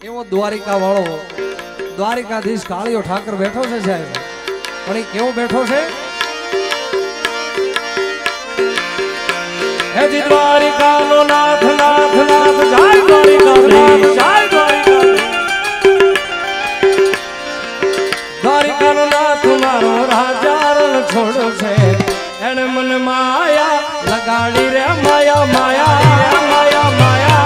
એવો દ્વારિકા વાળો દ્વારિકાધીશ કાળિયો ઠાકર બેઠો છે સાહેબ, પણ એ કેવો બેઠો છે? હે જી દ્વારિકાનો નાથ નાથ નાથ જય દ્વારિકાધીશ જય દ્વારિકાનો નાથ મારો રાજા રણ છોડો છે, એને મને માયા લગાડી રે માયા માયા માયા માયા.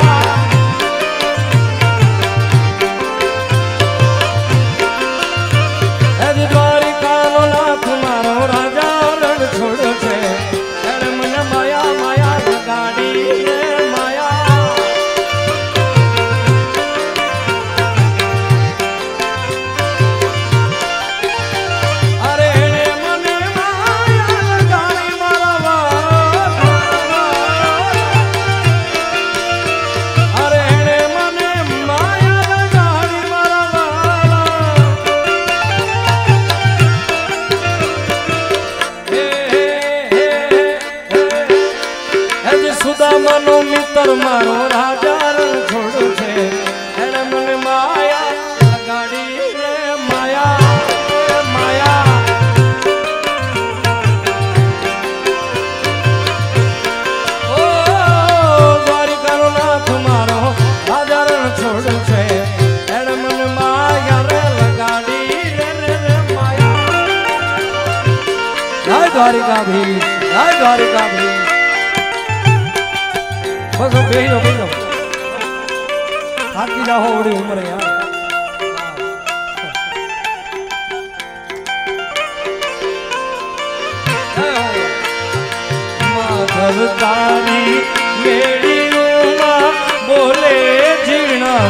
હે જી દ્વારિકાનો નાથ મારો રાજા રણ છોડો છે, એને મને માયા માયા લગાડી રે માયા. અરે એને મને માયા લગાડી મારા અરે એને મને માયા લગાડી મારા સુદામાનો મિત્ર મારો રાજા રણ છોડો છે, એને મને માયા લગાડી રે માયા માયા. ઓ દ્વારિકાનો નાથ મારો રાજા રણ છોડો છે, એને મને માયા રે લગાડી રે રે માયા. જય દ્વારિકાધીશ જય દ્વારિકાધીશ. બસ બેહી બેહી થાકી જાઓ ઓડી ઉંમરે યાર. માધવ તારી મેળી બોલે જીણા